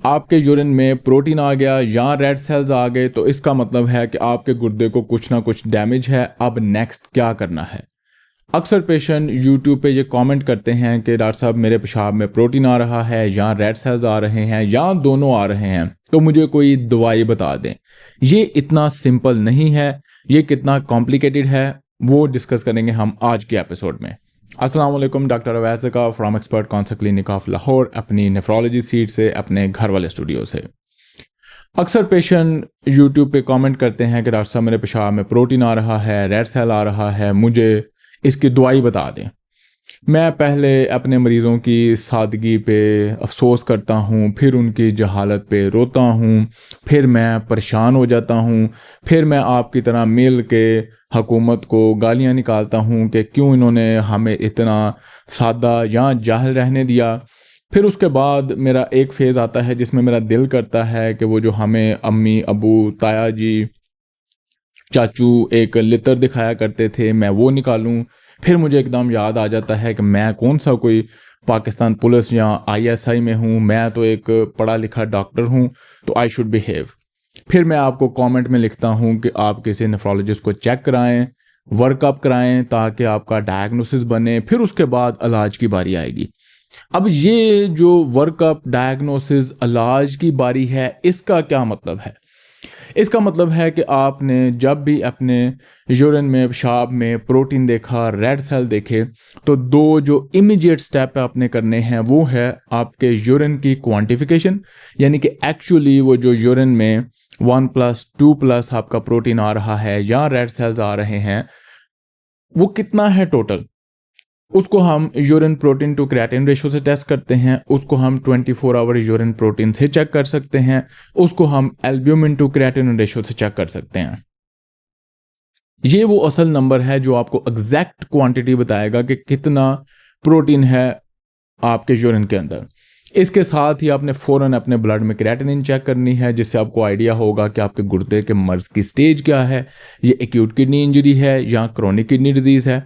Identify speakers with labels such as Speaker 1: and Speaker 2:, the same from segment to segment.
Speaker 1: आपके यूरिन में प्रोटीन आ गया या रेड सेल्स आ गए तो इसका मतलब है कि आपके गुर्दे को कुछ ना कुछ डैमेज है। अब नेक्स्ट क्या करना है? अक्सर पेशेंट यूट्यूब पे ये कमेंट करते हैं कि डॉक्टर साहब मेरे पेशाब में प्रोटीन आ रहा है या रेड सेल्स आ रहे हैं या दोनों आ रहे हैं, तो मुझे कोई दवाई बता दें। ये इतना सिंपल नहीं है, ये कितना कॉम्प्लिकेटेड है, वो डिस्कस करेंगे हम आज के एपिसोड में। अस्सलाम वालेकुम, doctor Awais Zaka from expert concert clinic of Lahore, अपनी नेफ्रोलॉजी सीट से, अपने घर वाले स्टूडियो से। अक्सर पेशेंट यूट्यूब पे कमेंट करते हैं कि डॉक्टर साहब मेरे पेशाब में प्रोटीन आ रहा है, रेड सेल आ रहा है, मुझे इसकी दवाई बता दें। मैं पहले अपने मरीज़ों की सादगी पे अफसोस करता हूँ, फिर उनकी जहालत पे रोता हूँ, फिर मैं परेशान हो जाता हूँ, फिर मैं आपकी तरह मिल के हुकूमत को गालियाँ निकालता हूँ कि क्यों इन्होंने हमें इतना सादा या जाहिल रहने दिया। फिर उसके बाद मेरा एक फ़ेज़ आता है जिसमें मेरा दिल करता है कि वो जो हमें अम्मी, अबू, ताया जी, चाचू एक लितर दिखाया करते थे, मैं वो निकालूं। फिर मुझे एकदम याद आ जाता है कि मैं कौन सा कोई पाकिस्तान पुलिस या आईएसआई में हूँ, मैं तो एक पढ़ा लिखा डॉक्टर हूँ, तो आई शुड बिहेव। फिर मैं आपको कमेंट में लिखता हूँ कि आप किसी नेफ्रोलॉजिस्ट को चेक कराएं, वर्कअप कराएं, ताकि आपका डायग्नोसिस बने, फिर उसके बाद इलाज की बारी आएगी। अब ये जो वर्कअप, डायग्नोसिस, इलाज की बारी है, इसका क्या मतलब है? इसका मतलब है कि आपने जब भी अपने यूरिन में, पेशाब में प्रोटीन देखा, रेड सेल देखे, तो दो जो इमीडिएट स्टेप आपने करने हैं वो है आपके यूरिन की क्वांटिफिकेशन, यानी कि एक्चुअली वो जो यूरिन में 1+, 2+ आपका प्रोटीन आ रहा है या रेड सेल्स आ रहे हैं, वो कितना है टोटल। उसको हम urine protein to creatinine ratio से टेस्ट करते हैं, उसको हम 24 आवर यूरिन प्रोटीन से चेक कर सकते हैं, उसको हम एल्ब्यूमिन टू क्रिएटिन रेशो से चेक कर सकते हैं। ये वो असल नंबर है जो आपको एग्जैक्ट क्वांटिटी बताएगा कि कितना प्रोटीन है आपके यूरिन के अंदर। इसके साथ ही आपने फ़ौरन अपने ब्लड में क्रिएटिनिन चेक करनी है, जिससे आपको आइडिया होगा कि आपके गुर्दे के मर्ज की स्टेज क्या है, ये एक्यूट किडनी इंजरी है या क्रोनिक किडनी डिजीज़ है।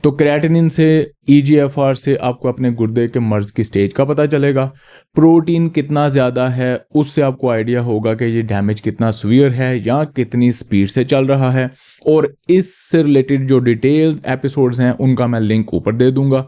Speaker 1: तो क्रिएटिनिन से, ईजीएफआर से आपको अपने गुर्दे के मर्ज की स्टेज का पता चलेगा। प्रोटीन कितना ज़्यादा है उससे आपको आइडिया होगा कि ये डैमेज कितना सीवियर है या कितनी स्पीड से चल रहा है। और इससे रिलेटेड जो डिटेल्ड एपिसोड्स हैं उनका मैं लिंक ऊपर दे दूंगा।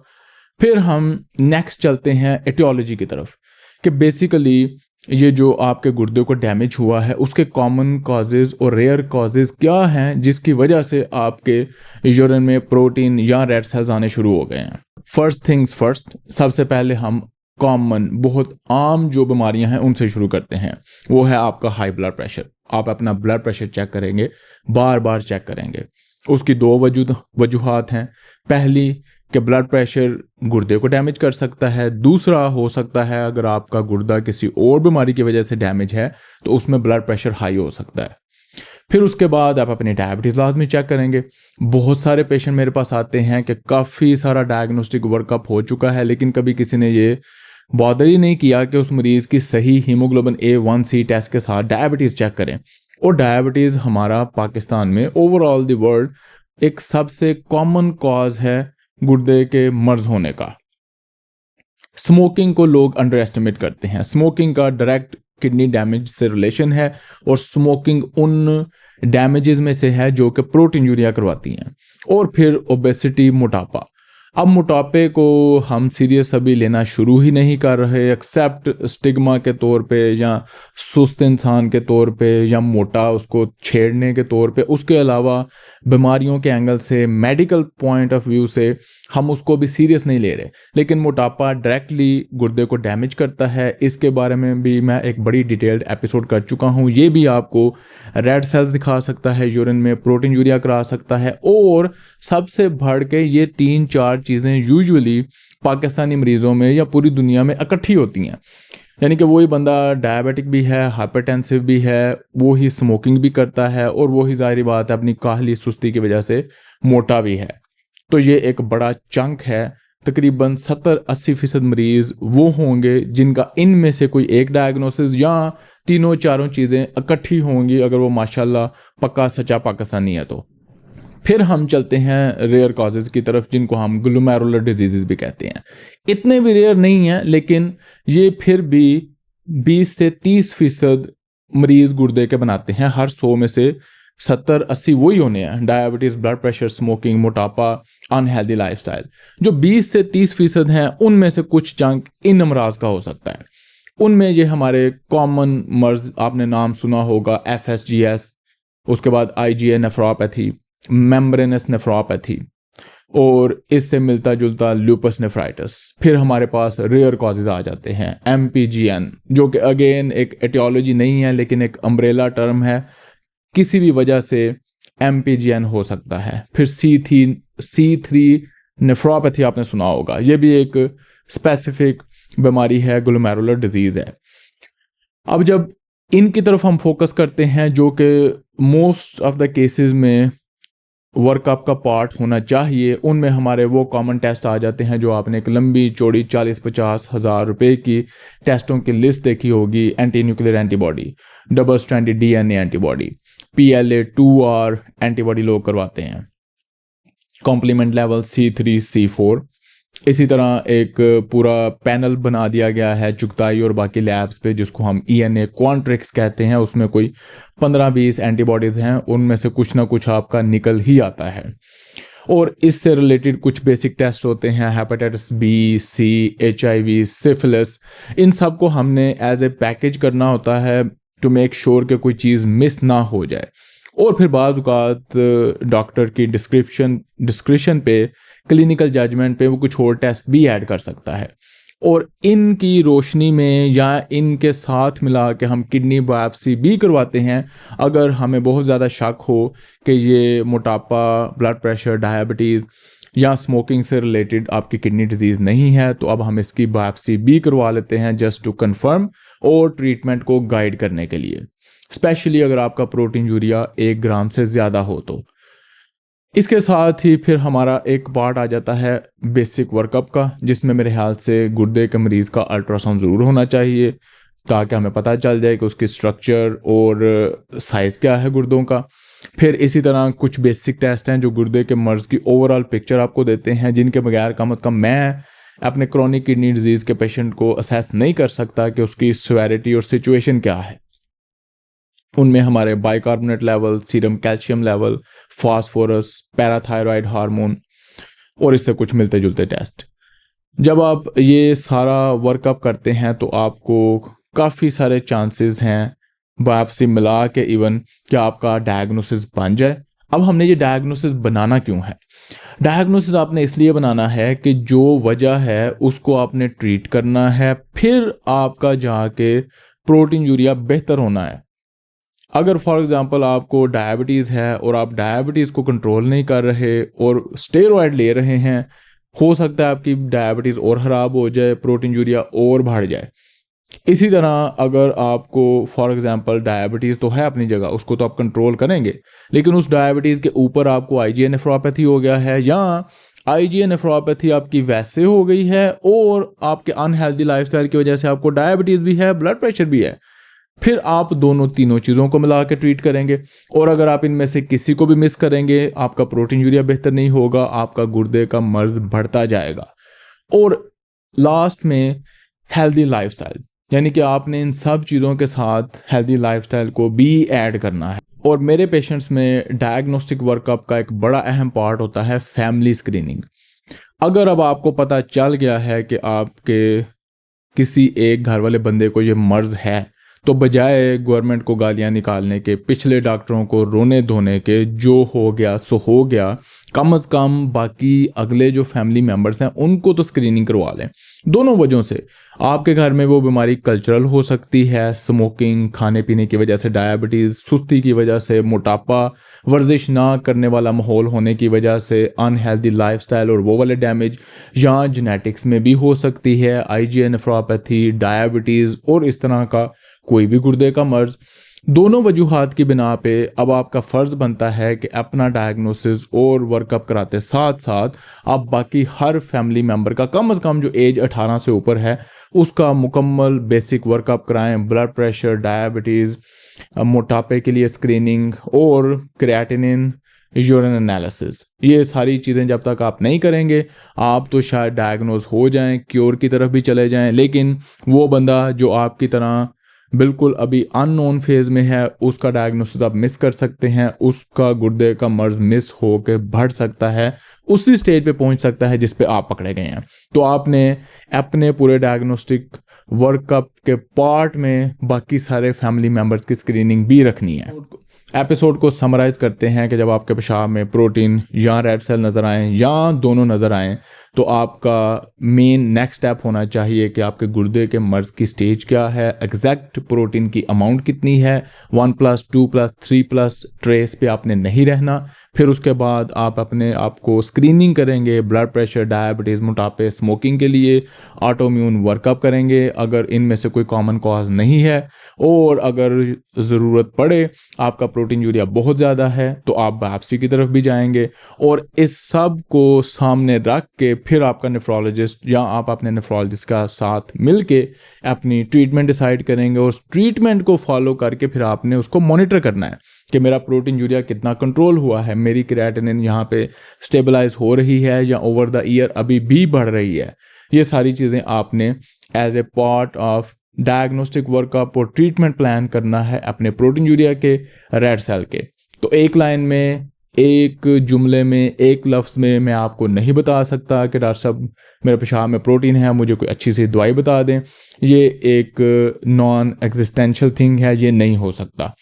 Speaker 1: फिर हम नेक्स्ट चलते हैं एटियोलॉजी की तरफ, कि बेसिकली ये जो आपके गुर्दे को डैमेज हुआ है उसके कॉमन कॉजेज़ और रेयर कॉजेज़ क्या हैं जिसकी वजह से आपके यूरिन में प्रोटीन या रेड सेल्स आने शुरू हो गए हैं। फर्स्ट थिंग्स फर्स्ट, सबसे पहले हम कॉमन, बहुत आम जो बीमारियां हैं उनसे शुरू करते हैं। वो है आपका हाई ब्लड प्रेशर। आप अपना ब्लड प्रेशर चेक करेंगे, बार बार चेक करेंगे। उसकी दो वजूहात हैं। पहली कि ब्लड प्रेशर गुर्दे को डैमेज कर सकता है। दूसरा हो सकता है अगर आपका गुर्दा किसी और बीमारी की वजह से डैमेज है तो उसमें ब्लड प्रेशर हाई हो सकता है। फिर उसके बाद आप अपनी डायबिटीज़ लाजमी चेक करेंगे। बहुत सारे पेशेंट मेरे पास आते हैं कि काफ़ी सारा डायग्नोस्टिक वर्कअप हो चुका है, लेकिन कभी किसी ने ये बॉदर ही नहीं किया कि उस मरीज़ की सही हीमोग्लोबिन A1C टेस्ट के साथ डायबिटीज़ चेक करें। और डायबिटीज़ हमारा पाकिस्तान में, ओवरऑल द वर्ल्ड, एक सबसे कॉमन कॉज है गुर्दे के मर्ज होने का। स्मोकिंग को लोग अंडर एस्टिमेट करते हैं। स्मोकिंग का डायरेक्ट किडनी डैमेज से रिलेशन है, और स्मोकिंग उन डैमेजेस में से है जो कि प्रोटीन यूरिया करवाती हैं। और फिर ओबेसिटी, मोटापा। अब मोटापे को हम सीरियस अभी लेना शुरू ही नहीं कर रहे, एक्सेप्ट स्टिग्मा के तौर पे या सुस्त इंसान के तौर पे या मोटा उसको छेड़ने के तौर पे। उसके अलावा बीमारियों के एंगल से, मेडिकल पॉइंट ऑफ व्यू से हम उसको भी सीरियस नहीं ले रहे। लेकिन मोटापा डायरेक्टली गुर्दे को डैमेज करता है। इसके बारे में भी मैं एक बड़ी डिटेल्ड एपिसोड कर चुका हूँ। ये भी आपको रेड सेल्स दिखा सकता है यूरिन में, प्रोटीन यूरिया करा सकता है। और सबसे बढ़ के ये 3-4 चीज़ें यूजुअली पाकिस्तानी मरीज़ों में या पूरी दुनिया में इकट्ठी होती हैं। यानी कि वही बंदा डायबिटिक भी है, हाइपरटेंसिव भी है, वो ही स्मोकिंग भी करता है, और वो ही ज़ाहिर बात है अपनी काहली सुस्ती की वजह से मोटा भी है। तो ये एक बड़ा चंक है। तकरीबन 70-80% मरीज़ वो होंगे जिनका इनमें से कोई एक डायग्नोसिस या तीनों चारों चीज़ें इकट्ठी होंगी, अगर वो माशाल्लाह पक्का सच्चा पाकिस्तानी है तो। फिर हम चलते हैं रेयर कॉजेज़ की तरफ, जिनको हम ग्लोमेरुलर डिजीज़ भी कहते हैं। इतने भी रेयर नहीं हैं, लेकिन ये फिर भी 20 से 30% मरीज गुर्दे के बनाते हैं। हर 100 में से 70-80 वही होने हैं, डायबिटीज़, ब्लड प्रेशर, स्मोकिंग, मोटापा, अनहेल्दी लाइफस्टाइल। जो 20 से 30% हैं उनमें से कुछ जंक इन अमराज का हो सकता है। उनमें ये हमारे कॉमन मर्ज आपने नाम सुना होगा, FSGS, उसके बाद IgA नेफ्रोपैथी, मेम्ब्रेनस नेफ्रोपैथी, और इससे मिलता जुलता लूपस नेफ्राइटिस। फिर हमारे पास रेयर कॉजेज आ जाते हैं, MPGN, जो कि अगेन एक एटियोलॉजी नहीं है लेकिन एक अम्ब्रेला टर्म है, किसी भी वजह से MPGN हो सकता है। फिर C3 नेफ्रोपैथी आपने सुना होगा, यह भी एक स्पेसिफिक बीमारी है, ग्लोमेरुलर डिजीज है। अब जब इनकी तरफ हम फोकस करते हैं, जो कि मोस्ट ऑफ द केसेस में वर्कअप का पार्ट होना चाहिए, उनमें हमारे वो कॉमन टेस्ट आ जाते हैं जो आपने एक लंबी चौड़ी 40-50 हज़ार रुपए की टेस्टों की लिस्ट देखी होगी। Anti nuclear antibody, double stranded DNA antibody, PLA2R antibody लोग करवाते हैं, कॉम्प्लीमेंट लेवल C3 C4। इसी तरह एक पूरा पैनल बना दिया गया है चुगताई और बाकी लैब्स पे, जिसको हम ENA क्वांट्रिक्स कहते हैं। उसमें कोई 15-20 एंटीबॉडीज़ हैं, उनमें से कुछ ना कुछ आपका निकल ही आता है। और इससे रिलेटेड कुछ बेसिक टेस्ट होते हैं, hepatitis B, C, HIV, syphilis. इन सब को हमने एज ए पैकेज करना होता है टू मेक श्योर कि कोई चीज़ मिस ना हो जाए। और फिर बाज़ औक़ात डॉक्टर की डिस्क्रिप्शन पे, क्लिनिकल जजमेंट पे वो कुछ और टेस्ट भी ऐड कर सकता है। और इनकी रोशनी में या इनके साथ मिला के हम किडनी बायोप्सी भी करवाते हैं अगर हमें बहुत ज़्यादा शक हो कि ये मोटापा, ब्लड प्रेशर, डायबिटीज़ या स्मोकिंग से रिलेटेड आपकी किडनी डिजीज़ नहीं है, तो अब हम इसकी बायोप्सी भी करवा लेते हैं जस्ट टू कंफर्म और ट्रीटमेंट को गाइड करने के लिए, स्पेशली अगर आपका प्रोटीन यूरिया 1 ग्राम से ज़्यादा हो तो। इसके साथ ही फिर हमारा एक पार्ट आ जाता है बेसिक वर्कअप का, जिसमें मेरे ख्याल से गुर्दे के मरीज़ का अल्ट्रासाउंड ज़रूर होना चाहिए ताकि हमें पता चल जाए कि उसकी स्ट्रक्चर और साइज़ क्या है गुर्दों का। फिर इसी तरह कुछ बेसिक टेस्ट हैं जो गुर्दे के मर्ज़ की ओवरऑल पिक्चर आपको देते हैं, जिनके बगैर कम अज़ कम मैं अपने क्रोनिक किडनी डिजीज़ के पेशेंट को असेस नहीं कर सकता कि उसकी सिवियरिटी और सिचुएशन क्या है। उनमें हमारे bicarbonate level, serum calcium level, phosphorus, parathyroid hormone और इससे कुछ मिलते जुलते टेस्ट। जब आप ये सारा वर्कअप करते हैं तो आपको काफ़ी सारे चांसेस हैं बायोप्सी मिला के इवन कि आपका डायग्नोसिस बन जाए। अब हमने ये डायग्नोसिस बनाना क्यों है? डायग्नोसिस आपने इसलिए बनाना है कि जो वजह है उसको आपने ट्रीट करना है, फिर आपका जाके प्रोटीन यूरिया बेहतर होना है। अगर फॉर एग्जांपल आपको डायबिटीज़ है और आप डायबिटीज़ को कंट्रोल नहीं कर रहे और स्टेरॉयड ले रहे हैं, हो सकता है आपकी डायबिटीज़ और ख़राब हो जाए, प्रोटीन यूरिया और बढ़ जाए। इसी तरह अगर आपको फॉर एग्जांपल डायबिटीज़ तो है अपनी जगह, उसको तो आप कंट्रोल करेंगे, लेकिन उस डायबिटीज़ के ऊपर आपको IgA नेफ्रोपैथी हो गया है या IgA नेफ्रोपैथी आपकी वैसे हो गई है और आपके अनहेल्दी लाइफस्टाइल की वजह से आपको डायबिटीज़ भी है, ब्लड प्रेशर भी है, फिर आप तीनों चीज़ों को मिला के ट्रीट करेंगे। और अगर आप इनमें से किसी को भी मिस करेंगे, आपका प्रोटीन यूरिया बेहतर नहीं होगा, आपका गुर्दे का मर्ज बढ़ता जाएगा। और लास्ट में हेल्दी लाइफस्टाइल, यानी कि आपने इन सब चीज़ों के साथ हेल्दी लाइफस्टाइल को भी ऐड करना है। और मेरे पेशेंट्स में डायग्नोस्टिक वर्कअप का एक बड़ा अहम पार्ट होता है फैमिली स्क्रीनिंग। अगर अब आपको पता चल गया है कि आपके किसी एक घर वाले बंदे को ये मर्ज है, तो बजाय गवर्नमेंट को गालियां निकालने के, पिछले डॉक्टरों को रोने धोने के, जो हो गया सो हो गया, कम से कम बाकी अगले जो फैमिली मेम्बर्स हैं उनको तो स्क्रीनिंग करवा लें। दोनों वजहों से आपके घर में वो बीमारी कल्चरल हो सकती है, स्मोकिंग, खाने पीने की वजह से डायबिटीज़, सुस्ती की वजह से मोटापा, वर्जिश ना करने वाला माहौल होने की वजह से अनहेल्दी लाइफस्टाइल और वो वाले डैमेज, या जेनेटिक्स में भी हो सकती है, IgA नेफ्रोपैथी, डायबिटीज़ और इस तरह का कोई भी गुर्दे का मर्ज। दोनों वजूहात की बिना पे अब आपका फ़र्ज़ बनता है कि अपना डायग्नोसिस और वर्कअप कराते साथ साथ आप बाकी हर फैमिली मेम्बर का कम से कम जो एज 18 से ऊपर है उसका मुकम्मल बेसिक वर्कअप कराएं। ब्लड प्रेशर, डायबिटीज़, मोटापे के लिए स्क्रीनिंग और क्रिएटिनिन, यूरिन एनालिसिस। ये सारी चीज़ें जब तक आप नहीं करेंगे आप तो शायद डायग्नोज हो जाएं, क्योर की तरफ भी चले जाएं, लेकिन वो बंदा जो आपकी तरह बिल्कुल अभी अननोन फेज में है उसका डायग्नोसिस आप मिस कर सकते हैं, उसका गुर्दे का मर्ज मिस होकर बढ़ सकता है, उसी स्टेज पे पहुंच सकता है जिस पे आप पकड़े गए हैं। तो आपने अपने पूरे डायग्नोस्टिक वर्कअप के पार्ट में बाकी सारे फैमिली मेंबर्स की स्क्रीनिंग भी रखनी है। एपिसोड को समराइज करते हैं कि जब आपके पेशाब में प्रोटीन या रेड सेल नज़र आए या दोनों नज़र आएँ तो आपका मेन नेक्स्ट स्टेप होना चाहिए कि आपके गुर्दे के मर्ज की स्टेज क्या है, एग्जैक्ट प्रोटीन की अमाउंट कितनी है, 1+, 2+, 3+ ट्रेस पे आपने नहीं रहना। फिर उसके बाद आप अपने आप को स्क्रीनिंग करेंगे ब्लड प्रेशर, डायबिटीज़, मोटापे, स्मोकिंग के लिए, ऑटोइम्यून वर्कअप करेंगे अगर इनमें से कोई कॉमन कॉज नहीं है, और अगर ज़रूरत पड़े आपका प्रोटीन यूरिया बहुत ज़्यादा है तो आप बायोप्सी की तरफ भी जाएंगे। और इस सब को सामने रख के फिर आपका नेफ्रोलॉजिस्ट या आप अपने नेफ्रोलॉजिस्ट का साथ मिलके अपनी ट्रीटमेंट डिसाइड करेंगे, और ट्रीटमेंट को फॉलो करके फिर आपने उसको मॉनिटर करना है कि मेरा प्रोटीन यूरिया कितना कंट्रोल हुआ है, मेरी क्रिएटिनिन यहाँ पे स्टेबलाइज हो रही है या ओवर द ईयर अभी भी बढ़ रही है। ये सारी चीज़ें आपने as a part of diagnostic workup और ट्रीटमेंट प्लान करना है अपने प्रोटीन यूरिया के, रेड सेल के। तो एक लाइन में, एक जुमले में, एक लफ्ज़ में मैं आपको नहीं बता सकता कि डॉक्टर साहब मेरे पेशाब में प्रोटीन है, मुझे कोई अच्छी सी दवाई बता दें। ये एक नॉन एग्जिस्टेंशियल थिंग है, ये नहीं हो सकता।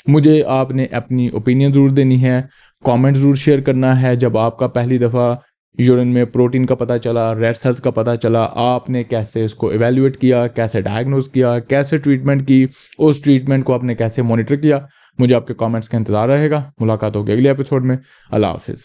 Speaker 1: मुझे आपने अपनी ओपिनियन ज़रूर देनी है, कमेंट ज़रूर शेयर करना है। जब आपका पहली दफ़ा यूरिन में प्रोटीन का पता चला, रेड सेल्स का पता चला, आपने कैसे इसको एवेल्युएट किया, कैसे डायग्नोज किया, कैसे ट्रीटमेंट की, उस ट्रीटमेंट को आपने कैसे मॉनिटर किया। मुझे आपके कमेंट्स का इंतज़ार रहेगा। मुलाकात होगी अगले एपिसोड में। अल्लाह हाफिज़।